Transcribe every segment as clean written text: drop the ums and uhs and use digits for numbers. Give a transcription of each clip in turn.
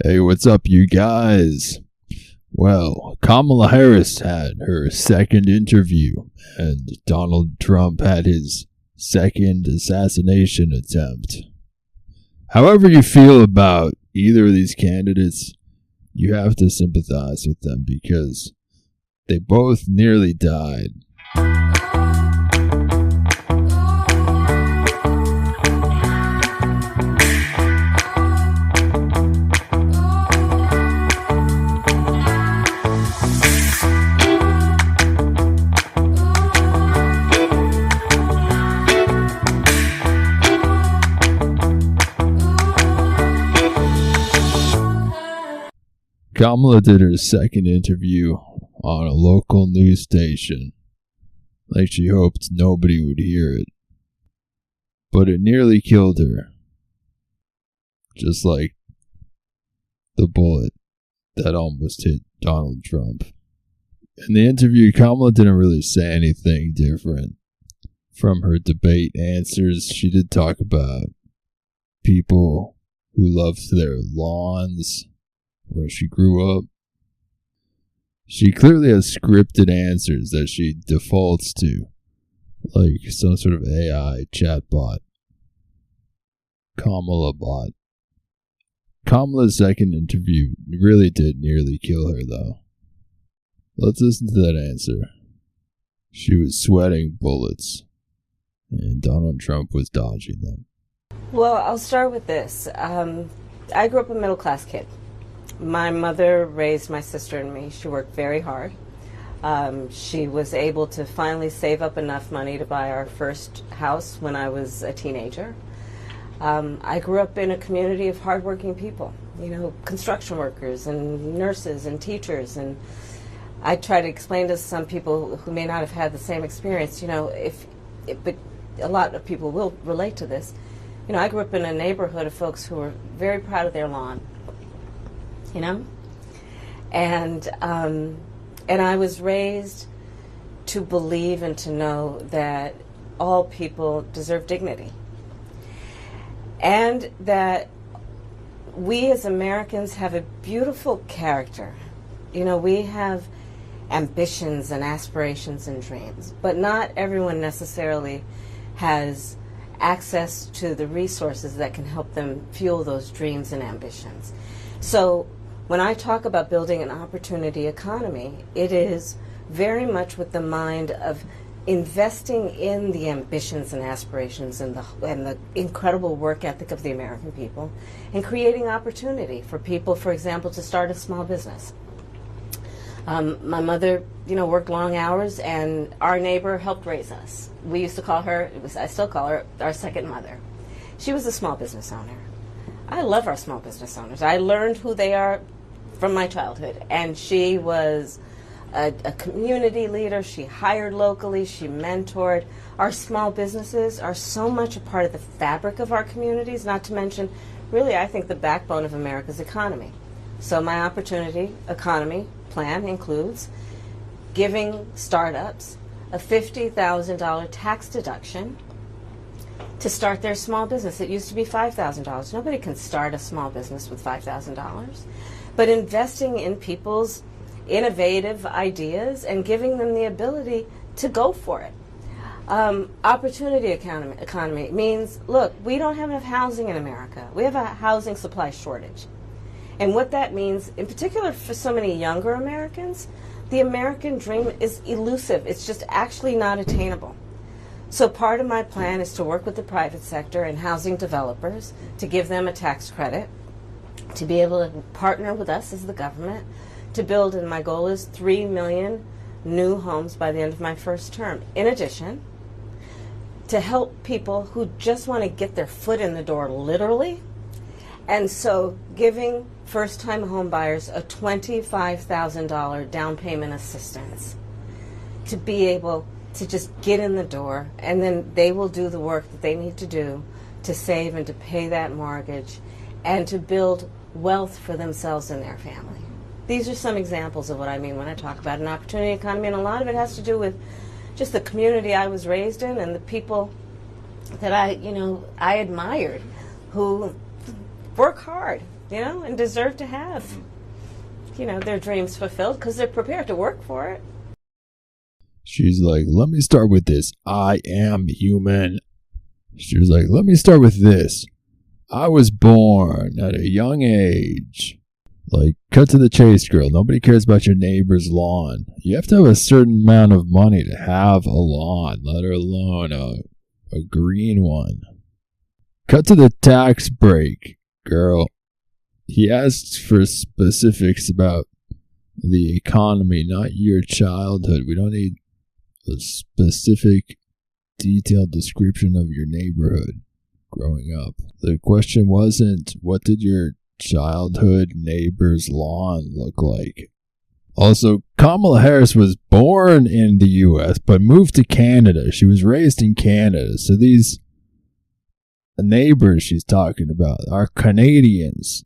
Hey, what's up, you guys? Well, Kamala Harris had her second interview, and Donald Trump had his second assassination attempt. However you feel about either of these candidates, you have to sympathize with them because they both nearly died. Kamala did her second interview on a local news station, like she hoped nobody would hear it. But it nearly killed her, just like the bullet that almost hit Donald Trump. In the interview, Kamala didn't really say anything different from her debate answers. She did talk about people who loved their lawns, where she grew up. She clearly has scripted answers that she defaults to, like some sort of AI chatbot. Kamala bot. Kamala's second interview really did nearly kill her, though. Let's listen to that answer. She was sweating bullets, and Donald Trump was dodging them. Well, I'll start with this. I grew up a middle-class kid. My mother raised my sister and me. She worked very hard. She was able to finally save up enough money to buy our first house when I was a teenager. I grew up in a community of hardworking people, construction workers and nurses and teachers. And I try to explain to some people who may not have had the same experience, but a lot of people will relate to this. I grew up in a neighborhood of folks who were very proud of their lawn. And I was raised to believe and to know that all people deserve dignity, and that we as Americans have a beautiful character. We have ambitions and aspirations and dreams, but not everyone necessarily has access to the resources that can help them fuel those dreams and ambitions. So when I talk about building an opportunity economy, it is very much with the mind of investing in the ambitions and aspirations and the incredible work ethic of the American people, and creating opportunity for people, for example, to start a small business. My mother, worked long hours, and our neighbor helped raise us. We used to call her, I still call her, our second mother. She was a small business owner. I love our small business owners. I learned who they are from my childhood, and she was a community leader. She hired locally. She mentored. Our small businesses are so much a part of the fabric of our communities, not to mention, really, I think, the backbone of America's economy. So my opportunity economy plan includes giving startups a $50,000 tax deduction to start their small business. It used to be $5,000. Nobody can start a small business with $5,000. But investing in people's innovative ideas and giving them the ability to go for it. Opportunity economy means, look, we don't have enough housing in America. We have a housing supply shortage. And what that means, in particular for so many younger Americans, the American dream is elusive. It's just actually not attainable. So part of my plan is to work with the private sector and housing developers to give them a tax credit, to be able to partner with us as the government to build, and my goal is 3 million new homes by the end of my first term. In addition, to help people who just want to get their foot in the door, literally, and so giving first-time home buyers a $25,000 down payment assistance to be able to just get in the door, and then they will do the work that they need to do to save and to pay that mortgage and to build wealth for themselves and their family. These are some examples of what I mean when I talk about an opportunity economy, and a lot of it has to do with just the community I was raised in and the people that I admired who work hard and deserve to have, their dreams fulfilled because they're prepared to work for it. She's like, let me start with this. I am human. She was like, let me start with this. I was born at a young age. Like, cut to the chase, girl. Nobody cares about your neighbor's lawn. You have to have a certain amount of money to have a lawn, let alone a green one. Cut to the tax break, girl. He asks for specifics about the economy, not your childhood. We don't need a specific, detailed description of your neighborhood growing up. The question wasn't, what did your childhood neighbor's lawn look like? Also, Kamala Harris was born in the U.S. but moved to Canada. She was raised in Canada. So these neighbors she's talking about are Canadians.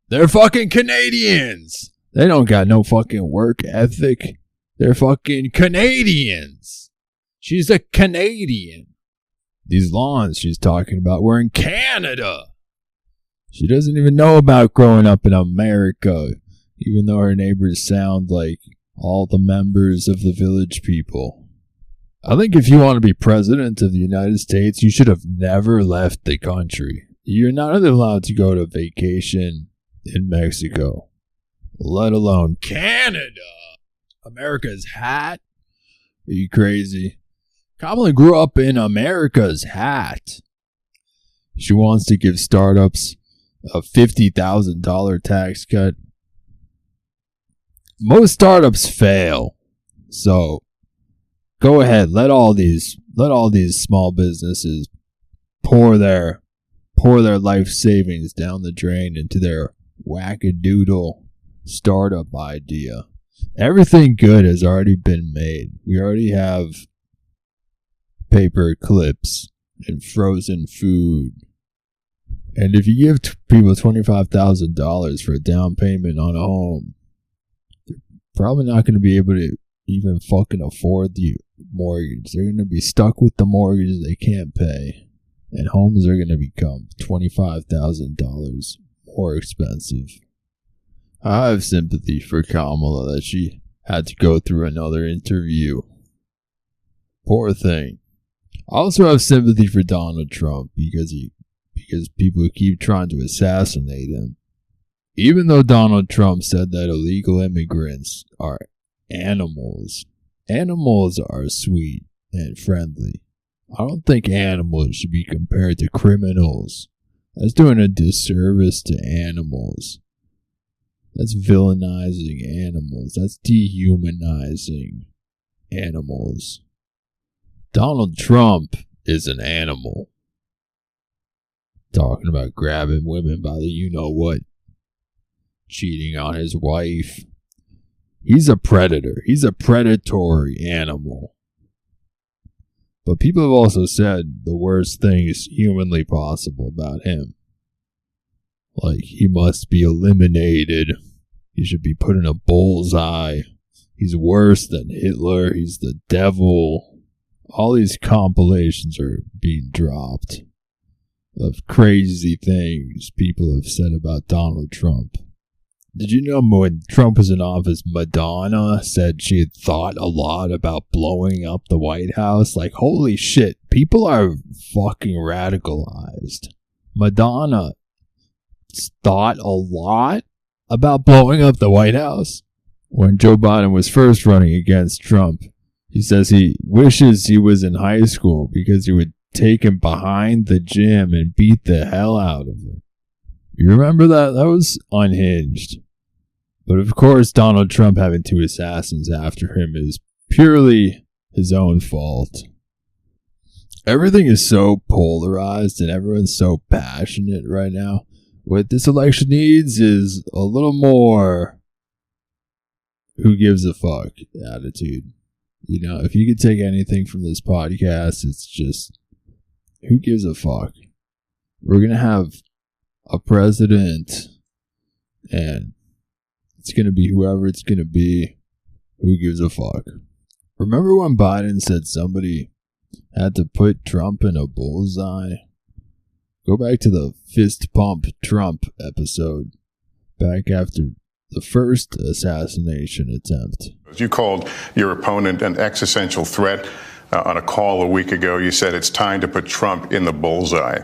They're fucking Canadians. They don't got no fucking work ethic. They're fucking Canadians. She's a Canadian. These lawns she's talking about were in Canada. She doesn't even know about growing up in America, even though her neighbors sound like all the members of the Village People. I think if you want to be president of the United States, you should have never left the country. You're not allowed to go to vacation in Mexico, let alone Canada. America's hat? Are you crazy? Kamala grew up in America's hat. She wants to give startups a $50,000 tax cut. Most startups fail. So go ahead, let all these small businesses pour their life savings down the drain into their wackadoodle startup idea. Everything good has already been made. We already have paper clips and frozen food. And if you give people $25,000 for a down payment on a home, they're probably not going to be able to even fucking afford the mortgage. They're going to be stuck with the mortgage they can't pay. And homes are going to become $25,000 more expensive. I have sympathy for Kamala that she had to go through another interview. Poor thing. I also have sympathy for Donald Trump because people keep trying to assassinate him. Even though Donald Trump said that illegal immigrants are animals, animals are sweet and friendly. I don't think animals should be compared to criminals. That's doing a disservice to animals. That's villainizing animals. That's dehumanizing animals. Donald Trump is an animal. Talking about grabbing women by the you-know-what. Cheating on his wife. He's a predator. He's a predatory animal. But people have also said the worst things humanly possible about him. Like, he must be eliminated. He should be put in a bullseye. He's worse than Hitler. He's the devil. All these compilations are being dropped of crazy things people have said about Donald Trump. Did you know when Trump was in office, Madonna said she had thought a lot about blowing up the White House? Like, holy shit, people are fucking radicalized. Madonna thought a lot about blowing up the White House. When Joe Biden was first running against Trump, he says he wishes he was in high school because he would take him behind the gym and beat the hell out of him. You remember that? That was unhinged. But of course, Donald Trump having two assassins after him is purely his own fault. Everything is so polarized and everyone's so passionate right now. What this election needs is a little more who gives a fuck attitude. You know, if you could take anything from this podcast, it's just who gives a fuck. We're going to have a president and it's going to be whoever it's going to be. Who gives a fuck? Remember when Biden said somebody had to put Trump in a bullseye? Go back to the fist pump Trump episode, back after the first assassination attempt. You called your opponent an existential threat on a call a week ago. You said it's time to put Trump in the bullseye.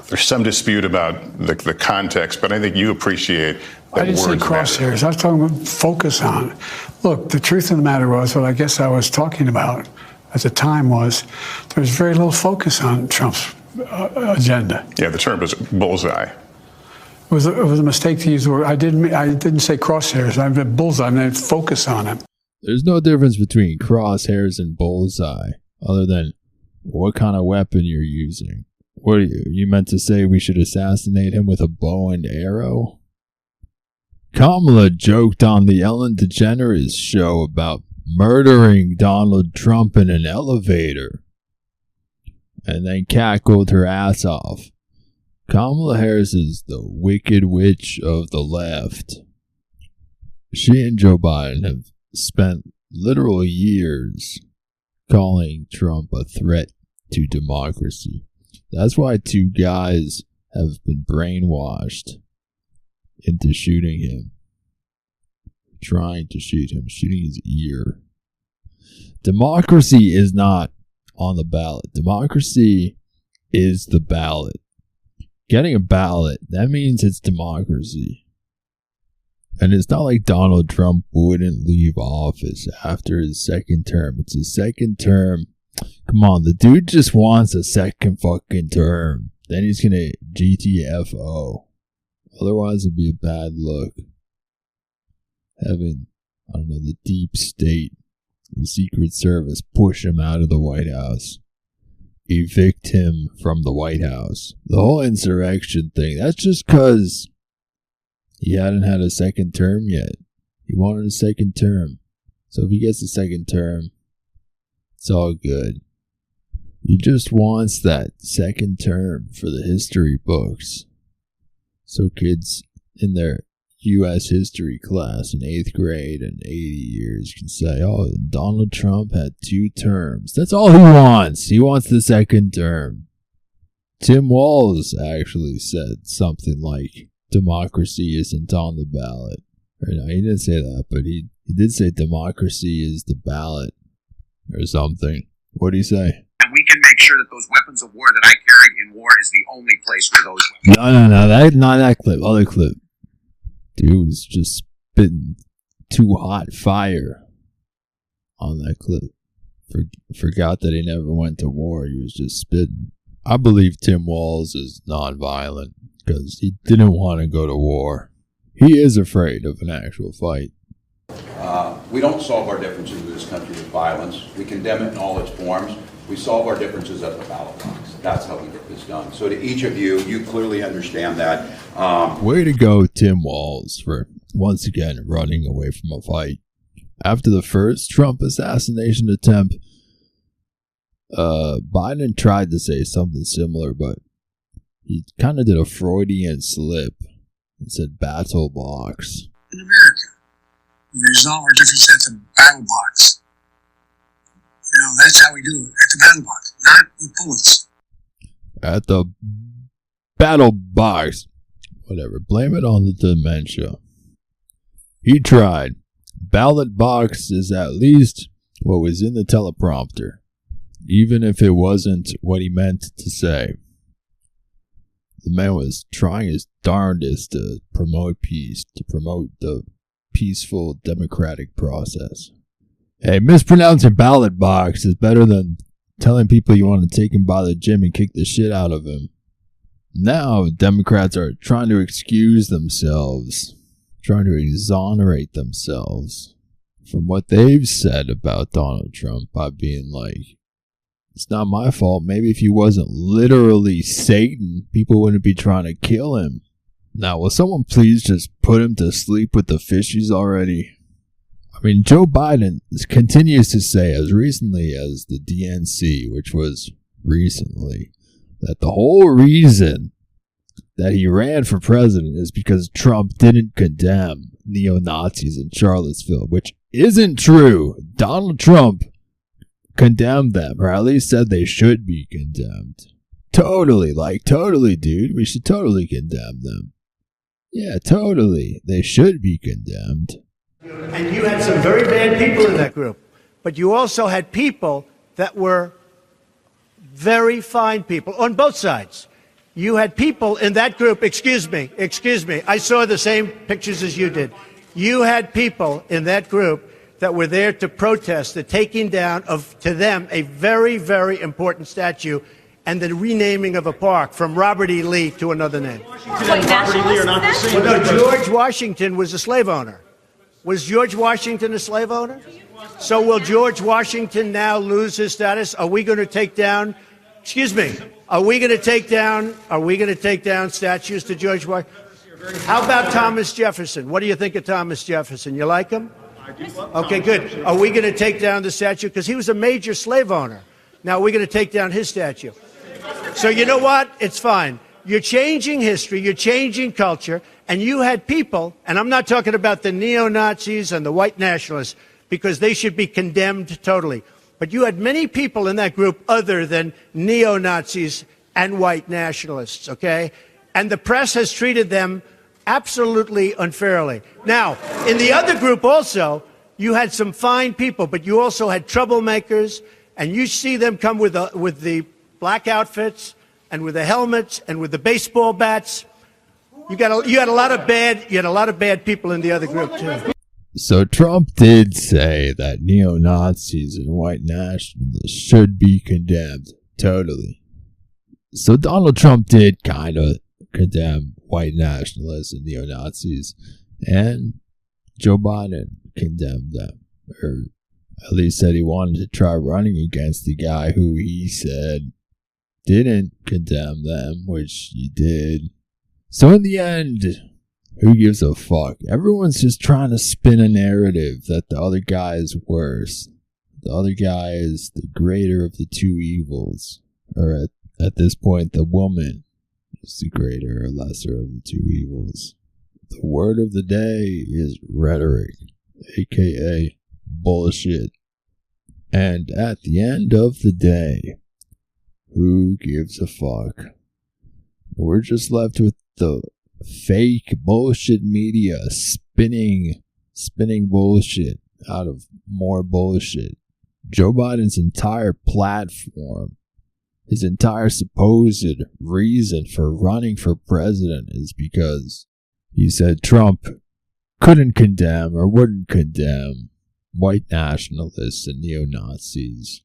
There's some dispute about the context, but I think you appreciate that. I didn't say crosshairs. I was talking about focus on. Look, the truth of the matter was, what I guess I was talking about at the time was, there was very little focus on Trump's agenda. Yeah, the term is bullseye. It was a mistake to use the word. I didn't say crosshairs. I meant bullseye. I meant focus on him. There's no difference between crosshairs and bullseye, other than what kind of weapon you're using. What are you meant to say we should assassinate him with a bow and arrow? Kamala joked on the Ellen DeGeneres show about murdering Donald Trump in an elevator, and then cackled her ass off. Kamala Harris is the wicked witch of the left. She and Joe Biden have spent literal years calling Trump a threat to democracy. That's why two guys have been brainwashed into shooting him. Trying to shoot him, shooting his ear. Democracy is not on the ballot. Democracy is the ballot. Getting a ballot, that means it's democracy. And it's not like Donald Trump wouldn't leave office after his second term. It's his second term. Come on, the dude just wants a second fucking term. Then he's gonna GTFO. Otherwise it'd be a bad look. Having, I don't know, the deep state, the Secret Service push him out of the White House. Evict him from the White House. The whole insurrection thing, that's just because he hadn't had a second term yet. He wanted a second term. So if he gets a second term, it's all good. He just wants that second term for the history books. So kids in their U.S. history class in 8th grade in 80 years can say, oh, Donald Trump had 2 terms. That's all he wants. He wants the second term. Tim Walz actually said something like, democracy isn't on the ballot. Or no, he didn't say that, but he did say democracy is the ballot or something. What did he say? And we can make sure that those weapons of war that I carry in war is the only place where those weapons... No, not that clip. Other clip. Dude was just spitting too hot fire on that clip. Forgot that he never went to war. He was just spitting. I believe Tim Walz is nonviolent because he didn't want to go to war. He is afraid of an actual fight. We don't solve our differences in this country with violence. We condemn it in all its forms. We solve our differences at the ballot box. That's how we get this done. So to each of you, you clearly understand that. Way to go, Tim Walz, for once again running away from a fight. After the first Trump assassination attempt, Biden tried to say something similar, but he kind of did a Freudian slip and said battle box. In America, we resolve our differences at the battle box. You know, that's how we do it, at the battle box, not with bullets. At the battle box. Whatever, blame it on the dementia. He tried. Ballot box is at least what was in the teleprompter, even if it wasn't what he meant to say. The man was trying his darndest to promote peace, to promote the peaceful democratic process. Hey, mispronouncing ballot box is better than telling people you want to take him by the gym and kick the shit out of him. Now, Democrats are trying to excuse themselves, trying to exonerate themselves from what they've said about Donald Trump by being like, it's not my fault. Maybe if he wasn't literally Satan, people wouldn't be trying to kill him. Now, will someone please just put him to sleep with the fishies already? I mean, Joe Biden continues to say, as recently as the DNC, which was recently, that the whole reason that he ran for president is because Trump didn't condemn neo-Nazis in Charlottesville, which isn't true. Donald Trump condemned them, or at least said they should be condemned. Totally, dude. We should totally condemn them. Yeah, totally. They should be condemned. And you had some very bad people in that group. But you also had people that were very fine people on both sides. You had people in that group, excuse me, I saw the same pictures as you did. You had people in that group that were there to protest the taking down of, to them, a very, very important statue and the renaming of a park from Robert E. Lee to another name. Well, no, George Washington was a slave owner. Was George Washington a slave owner? So will George Washington now lose his status? Are we going to take down, excuse me, are we going to take down statues to George Washington? How about Thomas Jefferson? What do you think of Thomas Jefferson? You like him? Okay, good. Are we going to take down the statue? Because he was a major slave owner. Now, we're going to take down his statue. So you know what? It's fine. You're changing history. You're changing culture. And you had people, and I'm not talking about the neo-Nazis and the white nationalists, because they should be condemned totally. But you had many people in that group other than neo-Nazis and white nationalists, okay? And the press has treated them absolutely unfairly. Now, in the other group also, you had some fine people, but you also had troublemakers, and you see them come with the black outfits and with the helmets and with the baseball bats. You had a lot of bad people in the other group too. So Trump did say that neo-Nazis and white nationalists should be condemned. Totally. So Donald Trump did kind of condemn white nationalists and neo-Nazis, and Joe Biden condemned them, or at least said he wanted to try running against the guy who he said didn't condemn them, which he did. So in the end, who gives a fuck? Everyone's just trying to spin a narrative that the other guy is worse. The other guy is the greater of the two evils. Or at this point, the woman is the greater or lesser of the two evils. The word of the day is rhetoric, aka bullshit. And at the end of the day, who gives a fuck? We're just left with the fake bullshit media spinning bullshit out of more bullshit. Joe Biden's entire platform, his entire supposed reason for running for president is because he said Trump couldn't condemn or wouldn't condemn white nationalists and neo-Nazis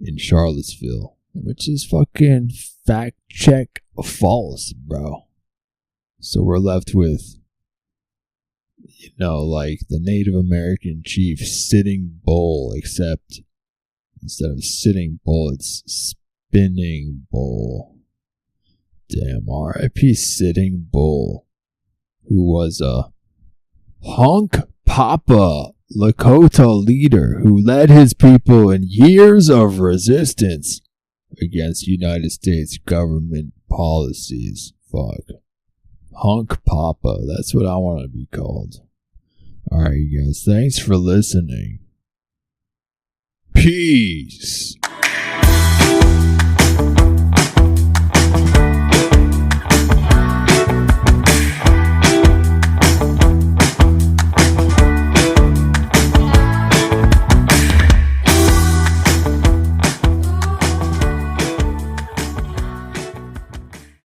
in Charlottesville, which is fucking fact check false, bro. So we're left with, like the Native American chief Sitting Bull, except instead of Sitting Bull, it's Spinning Bull. Damn, R.I.P. Sitting Bull, who was a hunk papa Lakota leader who led his people in years of resistance against United States government policies. Fuck. Hunk Papa. That's what I want to be called. Alright, you guys. Thanks for listening. Peace.